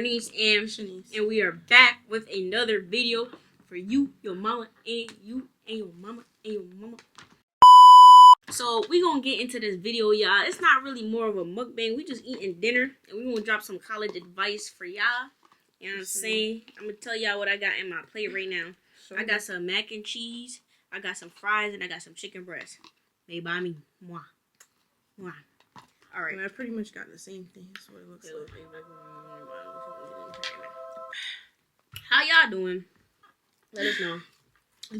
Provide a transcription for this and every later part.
Bernice and Shanice, and we are back with another video for you, your mama, and you, and your mama, and your mama. So we gonna get into this video, y'all. It's not really more of a mukbang. We just eating dinner, and we gonna drop some college advice for y'all. You know what I'm saying? I'm gonna tell y'all what I got in my plate right now. I got some mac and cheese, I got some fries, and I got some chicken breast made by me. Mwah. Mwah. All right. I pretty much got the same thing. That's what it looks like. How y'all doing? Let us know.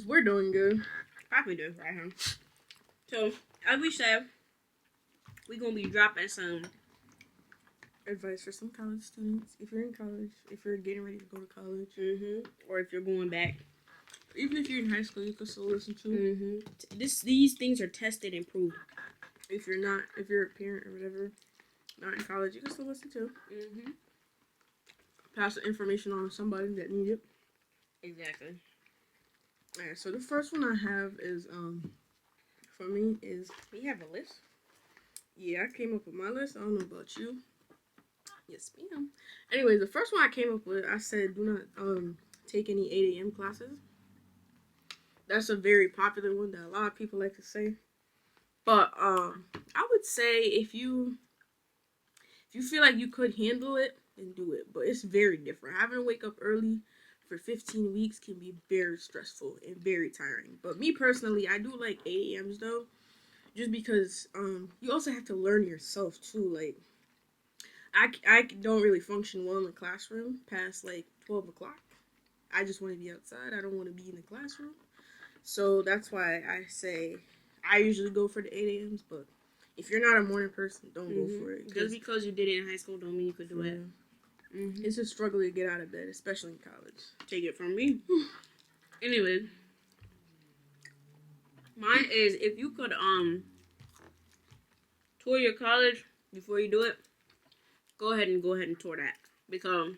We're doing good. Probably doing right here. So, as we said, we're going to be dropping some advice for some college students. If you're in college, if you're getting ready to go to college. Or if you're going back. Even if you're in high school, you can still listen to. These things are tested and proved. If you're a parent or whatever, not in college, you can still listen to. Pass the information on to somebody that needs it. Exactly. Alright, so the first one I have is, for me is... You have a list? Yeah, I came up with my list. I don't know about you. Yes, ma'am. Anyway, the first one I came up with, I said do not take any 8 a.m. classes. That's a very popular one that a lot of people like to say. But I would say if you feel like you could handle it, then do it. But it's very different. Having to wake up early for 15 weeks can be very stressful and very tiring. But me personally, I do like 8 a.m.s though. Just because you also have to learn yourself too. Like I don't really function well in the classroom past like 12 o'clock. I just want to be outside. I don't want to be in the classroom. So that's why I say I usually go for the 8 a.m.s, but if you're not a morning person, don't go for it. Just because you did it in high school don't mean you could do it. It's a struggle to get out of bed, especially in college. Take it from me. Anyway, mine is if you could tour your college before you do it, go ahead and tour that, because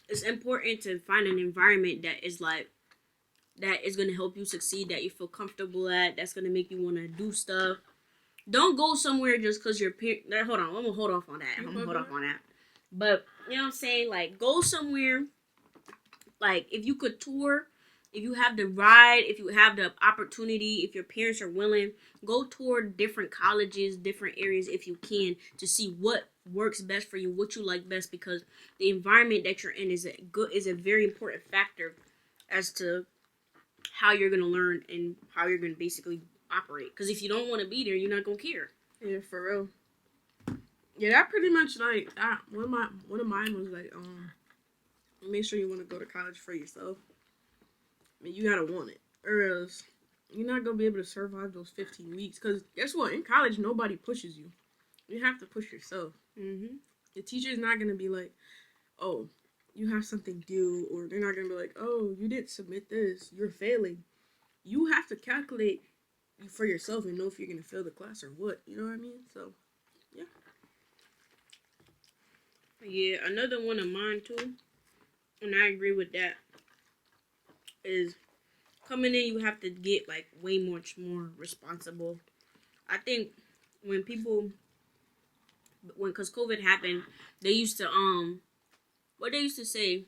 it's important to find an environment that is going to help you succeed, that you feel comfortable at, that's going to make you want to do stuff. Don't go somewhere just because your parents... Hold on, I'm going to hold off on that. But, you know what I'm saying? Like, go somewhere, like, if you could tour, if you have the ride, if you have the opportunity, if your parents are willing, go tour different colleges, different areas if you can, to see what works best for you, what you like best, because the environment that you're in is a very important factor as to how you're going to learn and how you're going to basically operate. Because if you don't want to be there, you're not going to care. Yeah, for real. Yeah, that pretty much like that. One of mine was like, make sure you want to go to college for yourself. I mean, you gotta want it, or else you're not gonna be able to survive those 15 weeks. Cause guess what? In college, nobody pushes you. You have to push yourself. The teacher's not gonna be like, oh, you have something due, or they're not gonna be like, oh, you didn't submit this, you're failing. You have to calculate for yourself and know if you're gonna fail the class or what. You know what I mean? So, yeah. Yeah, another one of mine too, and I agree with that, is coming in, you have to get like way much more responsible. I think because COVID happened, they used to what they used to say,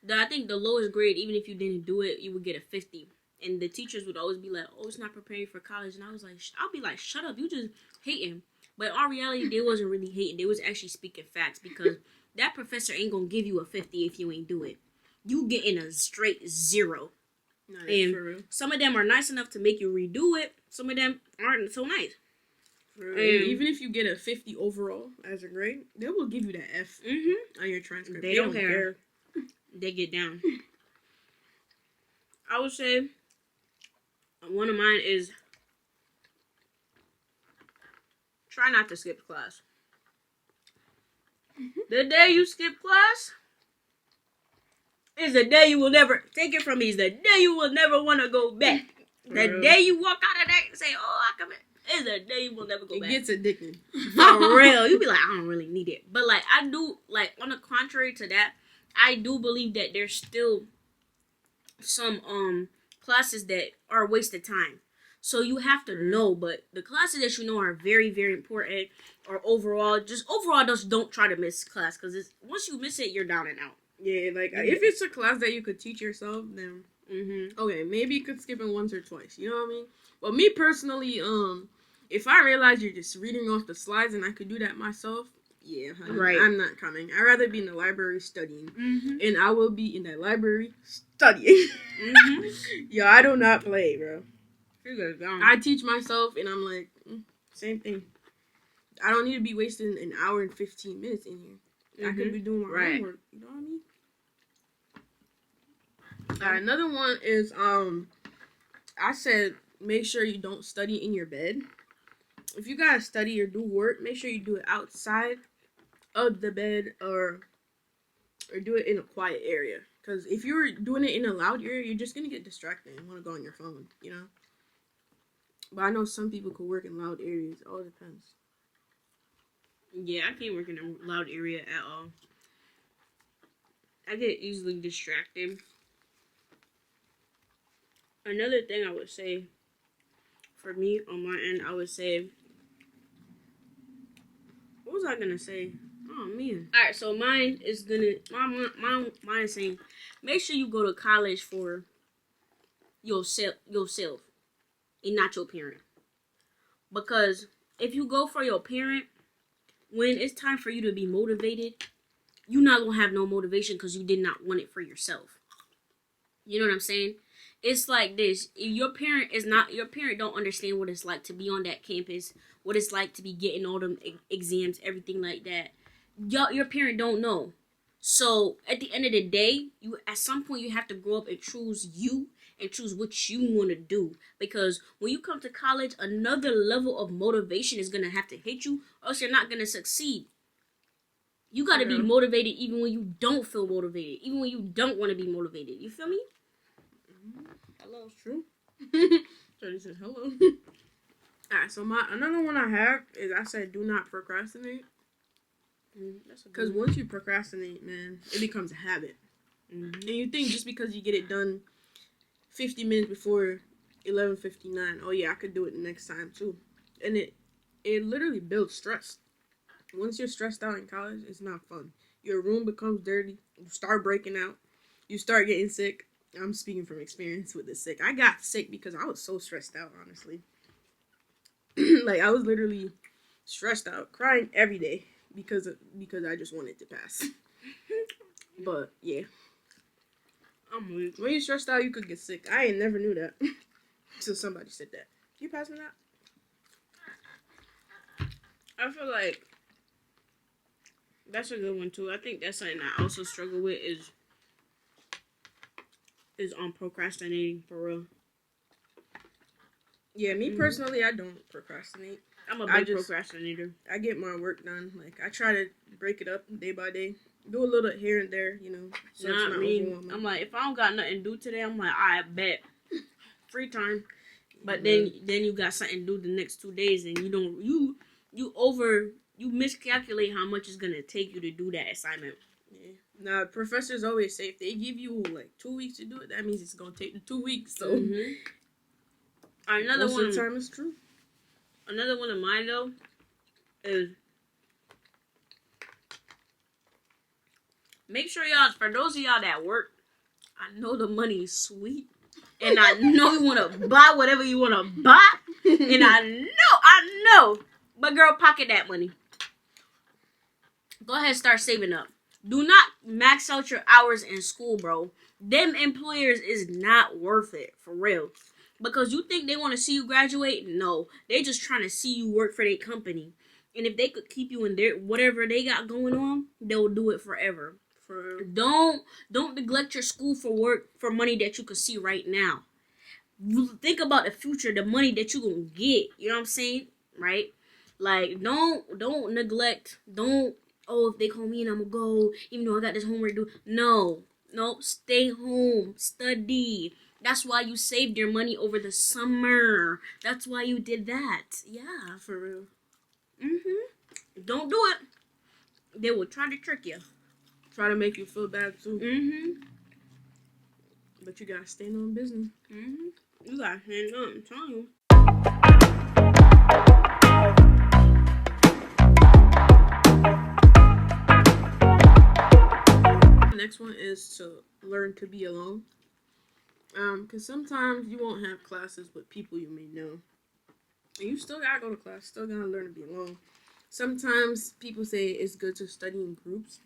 that I think the lowest grade, even if you didn't do it, you would get a 50. And the teachers would always be like, oh, it's not preparing you for college. And I was like, I'll be like, shut up, you just hating. But in reality, they wasn't really hating. They was actually speaking facts, because that professor ain't gonna give you a 50 if you ain't do it. You getting a straight 0. And for real. Some of them are nice enough to make you redo it. Some of them aren't so nice. And even if you get a 50 overall as a grade, they will give you that F on your transcript. They don't care. They get down. I would say one of mine is try not to skip class. The day you skip class is the day you will never, take it from me, is the day you will never want to go back. The day you walk out of that and say, oh, I come in, is the day you will never go back. It gets addicting. For real. You be like, I don't really need it. But like, I do, like, on the contrary to that, I do believe that there's still some classes that are a waste of time. So you have to know, but the classes that you know are very, very important. Or overall, just don't try to miss class, because once you miss it, you're down and out. Yeah, like if it's a class that you could teach yourself, then okay, maybe you could skip it once or twice. You know what I mean? But me personally, if I realize you're just reading off the slides and I could do that myself, yeah, honey, right. I'm not coming. I'd rather be in the library studying, and I will be in that library studying. Yo, I do not play, bro. I teach myself, and I'm like, same thing. I don't need to be wasting an hour and 15 minutes in here. I could be doing my homework. You know what I mean? Another one is I said make sure you don't study in your bed. If you gotta study or do work, make sure you do it outside of the bed or do it in a quiet area. Because if you're doing it in a loud area, you're just gonna get distracted and want to go on your phone. You know. But I know some people could work in loud areas. It all depends. Yeah, I can't work in a loud area at all. I get easily distracted. Another thing I would say, for me, on my end, I would say, what was I gonna say? Oh, man. Alright, so mine is saying, make sure you go to college for yourself, and not your parent. Because if you go for your parent, when it's time for you to be motivated, you're not gonna have no motivation because you did not want it for yourself. You know what I'm saying? It's like this. If your parent don't understand what it's like to be on that campus, what it's like to be getting all them exams, everything like that. Your parent don't know. So at the end of the day, at some point you have to grow up and choose you and choose what you want to do. Because when you come to college, another level of motivation is gonna have to hit you, or else you're not gonna succeed. You gotta be motivated even when you don't feel motivated, even when you don't want to be motivated. You feel me? Hello, it's true. Jody said hello. Alright, so another one I have is I said do not procrastinate. Because once you procrastinate, man, it becomes a habit. And you think just because you get it done 50 minutes before 11:59, oh yeah, I could do it next time too. And it literally builds stress. Once you're stressed out in college, it's not fun. Your room becomes dirty. You start breaking out. You start getting sick. I'm speaking from experience with the sick. I got sick because I was so stressed out, honestly. Like, I was literally stressed out, crying every day because I just wanted to pass. But, yeah. I'm weak. When you're stressed out, you could get sick. I ain't never knew that. Until somebody said that. You pass me that? I feel like that's a good one, too. I think that's something I also struggle with is on procrastinating, for real. Yeah, me personally, I don't procrastinate. I'm a big procrastinator. I get my work done. Like, I try to break it up day by day. Do a little here and there, you know. So not me. I'm like, if I don't got nothing to do today, I'm like, I bet. Free time. But then you got something to do the next 2 days, and you miscalculate how much it's gonna take you to do that assignment. Yeah. Now, professors always say if they give you like 2 weeks to do it, that means it's gonna take the 2 weeks. So another one. Most of the time is true. Another one of mine though is make sure y'all, for those of y'all that work, I know the money is sweet, and I know you want to buy whatever you want to buy, and I know, but girl, pocket that money. Go ahead and start saving up. Do not max out your hours in school, bro. Them employers is not worth it, for real. Because you think they want to see you graduate? No. They just trying to see you work for their company. And if they could keep you in their whatever they got going on, they'll do it forever. Don't neglect your school for money that you can see right now. Think about the future, the money that you gonna get. You know what I'm saying? Right? Like, don't neglect. If they call me and I'm gonna go, even though I got this homework to do. No, stay home, study. That's why you saved your money over the summer. That's why you did that. Yeah, for real. Don't do it. They will try to trick you. Try to make you feel bad too. But you gotta stand on business. You gotta stand on. I'm telling you. The next one is to learn to be alone. Because sometimes you won't have classes with people you may know. And you still gotta go to class, still gotta learn to be alone. Sometimes people say it's good to study in groups.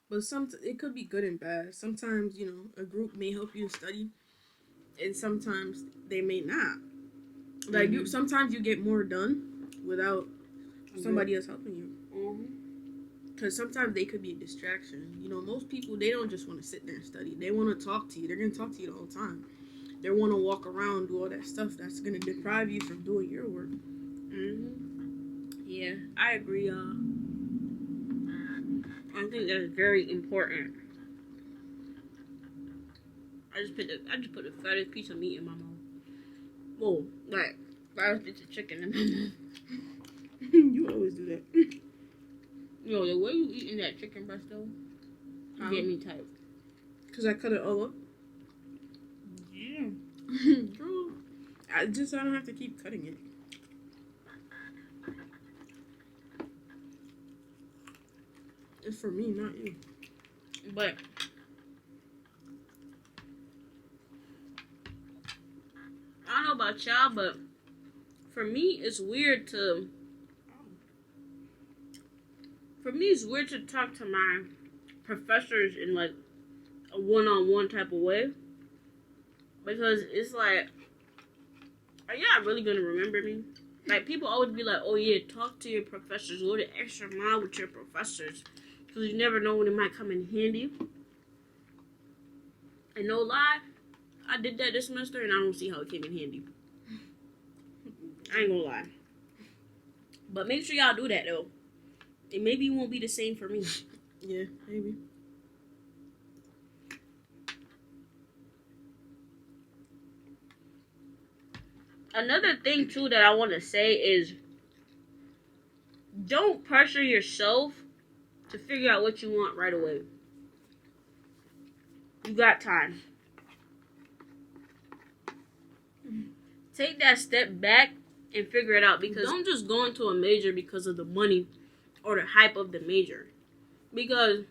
But it could be good and bad. Sometimes, a group may help you study. And sometimes they may not. Like, sometimes you get more done without somebody else helping you. Because sometimes they could be a distraction. Most people, they don't just want to sit there and study. They want to talk to you. They're going to talk to you the whole time. They want to walk around, do all that stuff that's going to deprive you from doing your work. Yeah, I agree, y'all. I think that's very important. I just put the fattest piece of meat in my mouth. Whoa, like fattest piece of chicken in my mouth. You always do that. Yo, the way you eating that chicken breast though, you get me tight. Cause I cut it all up. Yeah. Girl, I don't have to keep cutting it. It's for me, not you. But I don't know about y'all, but for me, it's weird to talk to my professors in like a one-on-one type of way, because it's like, are y'all really gonna remember me? Like, people always be like, oh yeah, talk to your professors, go the extra mile with your professors, because you never know when it might come in handy. And no lie, I did that this semester and I don't see how it came in handy. I ain't gonna lie. But make sure y'all do that though. And maybe it won't be the same for me. Yeah, maybe. Another thing too that I want to say is, don't pressure yourself to figure out what you want right away. You got time. Take that step back and figure it out, because don't just go into a major because of the money or the hype of the major. Because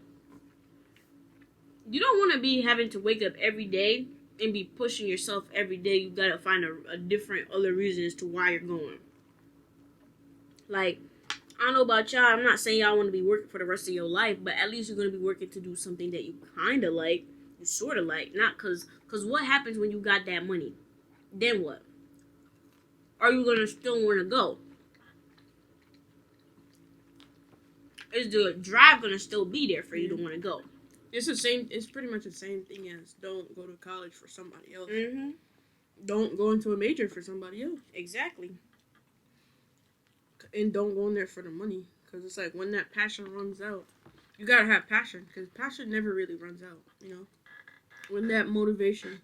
you don't want to be having to wake up every day and be pushing yourself every day. You gotta find a different other reason as to why you're going. Like, I don't know about y'all, I'm not saying y'all want to be working for the rest of your life, but at least you're going to be working to do something that you kind of like, you sort of like, not because what happens when you got that money? Then what? Are you going to still want to go? Is the drive going to still be there for you to want to go? It's pretty much the same thing as don't go to college for somebody else. Don't go into a major for somebody else. Exactly. And don't go in there for the money. Because it's like, when that passion runs out, you gotta have passion. Because passion never really runs out, When that motivation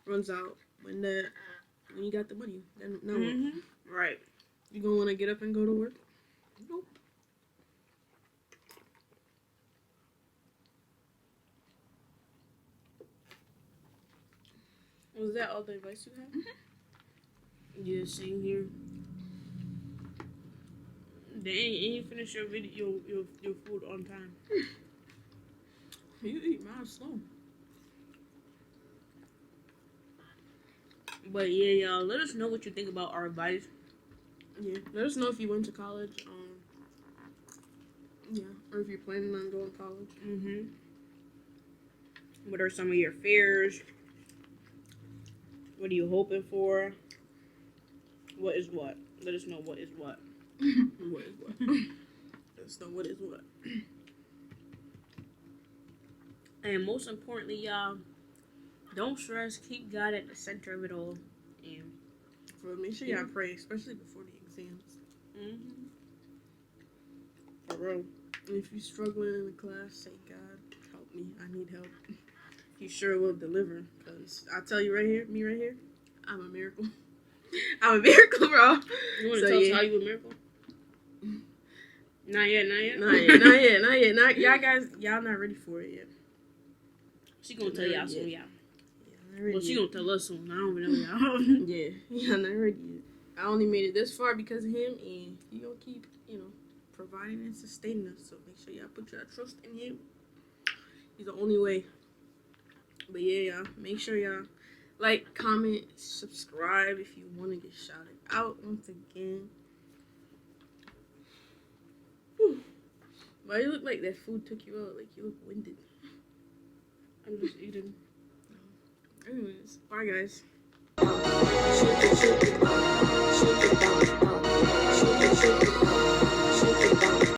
runs out, when you got the money, then no. Right. You gonna want to get up and go to work? Nope. Was that all the advice you had? Yeah, same here. And you finish your video, your food on time. You eat mine slow. But yeah, y'all, let us know what you think about our advice. Yeah, let us know if you went to college. Yeah, or if you're planning on going to college. What are some of your fears? What are you hoping for? What is what? Let us know what is what. What is what? Let us know what is what. And most importantly, y'all, don't stress. Keep God at the center of it all. And make sure y'all pray, especially before the exams. For real. And if you're struggling in the class, say, God, help me. I need help. He sure will deliver. Because I tell you right here, I'm a miracle. I'm a miracle, bro. You want to tell us how you a miracle? Not yet. Not yet. Y'all guys, y'all not ready for it yet. She gonna tell y'all soon, y'all. Well, she gonna tell us soon. I don't even know y'all. Yeah, y'all not ready yet. I only made it this far because of him, and he gonna keep, providing and sustaining us. So make sure y'all put your trust in him. He's the only way. But yeah, y'all, make sure y'all like, comment, subscribe if you want to get shouted out once again. Whew. Why you look like that food took you out? Like you look winded. I'm just eating. Anyways, bye guys.